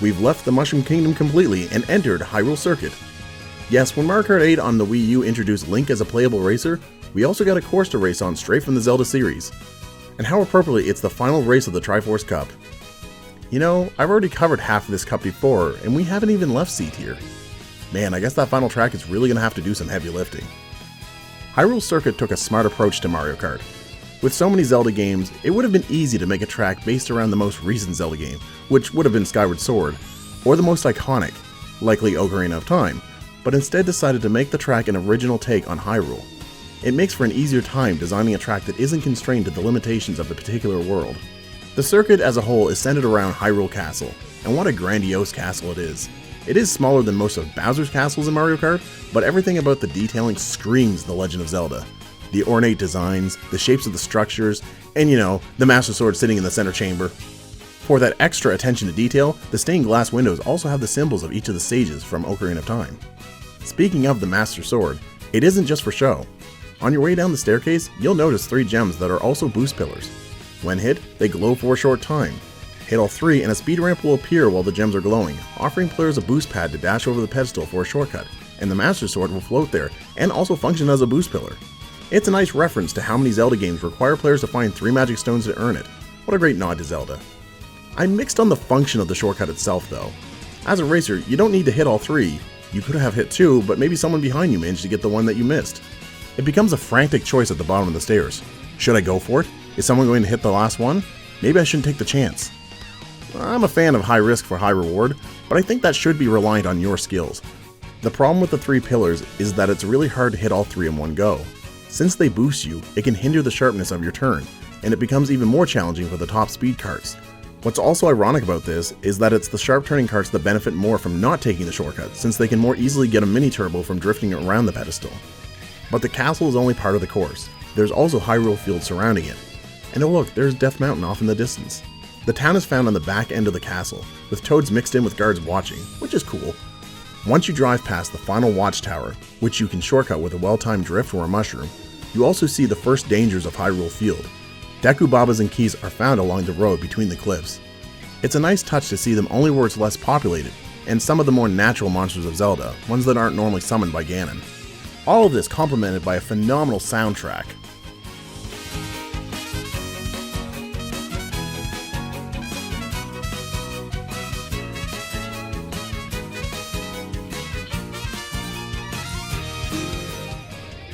We've left the Mushroom Kingdom completely and entered Hyrule Circuit. Yes, when Mario Kart 8 on the Wii U introduced Link as a playable racer, we also got a course to race on straight from the Zelda series. And how appropriately it's the final race of the Triforce Cup. You know, I've already covered half of this cup before, and we haven't even left C tier. Man, I guess that final track is really gonna have to do some heavy lifting. Hyrule Circuit took a smart approach to Mario Kart. With so many Zelda games, it would have been easy to make a track based around the most recent Zelda game, which would have been Skyward Sword, or the most iconic, likely Ocarina of Time, but instead decided to make the track an original take on Hyrule. It makes for an easier time designing a track that isn't constrained to the limitations of the particular world. The circuit as a whole is centered around Hyrule Castle, and what a grandiose castle it is. It is smaller than most of Bowser's castles in Mario Kart, but everything about the detailing screams The Legend of Zelda. The ornate designs, the shapes of the structures, and the Master Sword sitting in the center chamber. For that extra attention to detail, the stained glass windows also have the symbols of each of the sages from Ocarina of Time. Speaking of the Master Sword, it isn't just for show. On your way down the staircase, you'll notice 3 gems that are also boost pillars. When hit, they glow for a short time. Hit all 3 and a speed ramp will appear while the gems are glowing, offering players a boost pad to dash over the pedestal for a shortcut, and the Master Sword will float there and also function as a boost pillar. It's a nice reference to how many Zelda games require players to find 3 magic stones to earn it. What a great nod to Zelda. I'm mixed on the function of the shortcut itself though. As a racer, you don't need to hit all 3. You could have hit 2, but maybe someone behind you managed to get the one that you missed. It becomes a frantic choice at the bottom of the stairs. Should I go for it? Is someone going to hit the last one? Maybe I shouldn't take the chance. I'm a fan of high risk for high reward, but I think that should be reliant on your skills. The problem with the 3 pillars is that it's really hard to hit all 3 in one go. Since they boost you, it can hinder the sharpness of your turn, and it becomes even more challenging for the top speed carts. What's also ironic about this is that it's the sharp turning carts that benefit more from not taking the shortcut, since they can more easily get a mini turbo from drifting around the pedestal. But the castle is only part of the course. There's also Hyrule Field surrounding it. And oh look, there's Death Mountain off in the distance. The town is found on the back end of the castle, with toads mixed in with guards watching, which is cool. Once you drive past the final watchtower, which you can shortcut with a well-timed drift or a mushroom, you also see the first dangers of Hyrule Field. Deku Babas and keys are found along the road between the cliffs. It's a nice touch to see them only where it's less populated, and some of the more natural monsters of Zelda, ones that aren't normally summoned by Ganon. All of this complemented by a phenomenal soundtrack.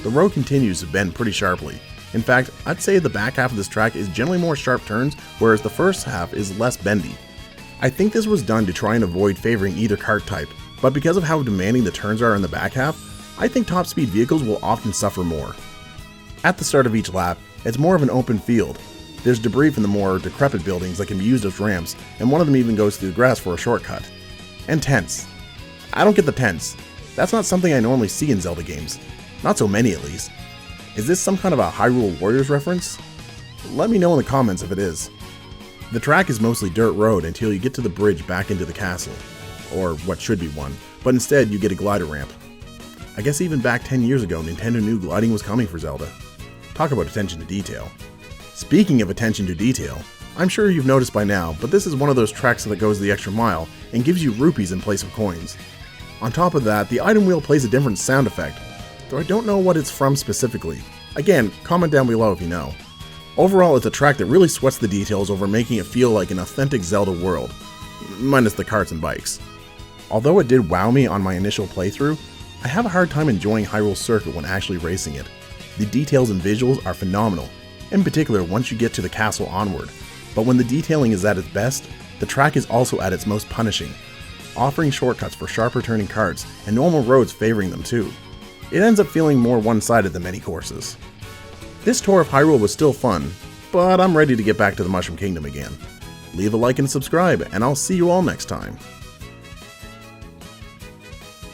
The road continues to bend pretty sharply. In fact, I'd say the back half of this track is generally more sharp turns, whereas the first half is less bendy. I think this was done to try and avoid favoring either kart type, but because of how demanding the turns are in the back half, I think top speed vehicles will often suffer more. At the start of each lap, it's more of an open field. There's debris from the more decrepit buildings that can be used as ramps, and one of them even goes through the grass for a shortcut. And tents. I don't get the tents. That's not something I normally see in Zelda games. Not so many, at least. Is this some kind of a Hyrule Warriors reference? Let me know in the comments if it is. The track is mostly dirt road until you get to the bridge back into the castle. Or what should be one, but instead you get a glider ramp. I guess even back 10 years ago, Nintendo knew gliding was coming for Zelda. Talk about attention to detail. Speaking of attention to detail, I'm sure you've noticed by now, but this is one of those tracks that goes the extra mile and gives you rupees in place of coins. On top of that, the item wheel plays a different sound effect, though I don't know what it's from specifically. Again, comment down below if you know. Overall, it's a track that really sweats the details over making it feel like an authentic Zelda world, minus the carts and bikes. Although it did wow me on my initial playthrough, I have a hard time enjoying Hyrule Circuit when actually racing it. The details and visuals are phenomenal, in particular once you get to the castle onward, but when the detailing is at its best, the track is also at its most punishing, offering shortcuts for sharper turning carts and normal roads favoring them too. It ends up feeling more one-sided than many courses. This tour of Hyrule was still fun, but I'm ready to get back to the Mushroom Kingdom again. Leave a like and subscribe, and I'll see you all next time.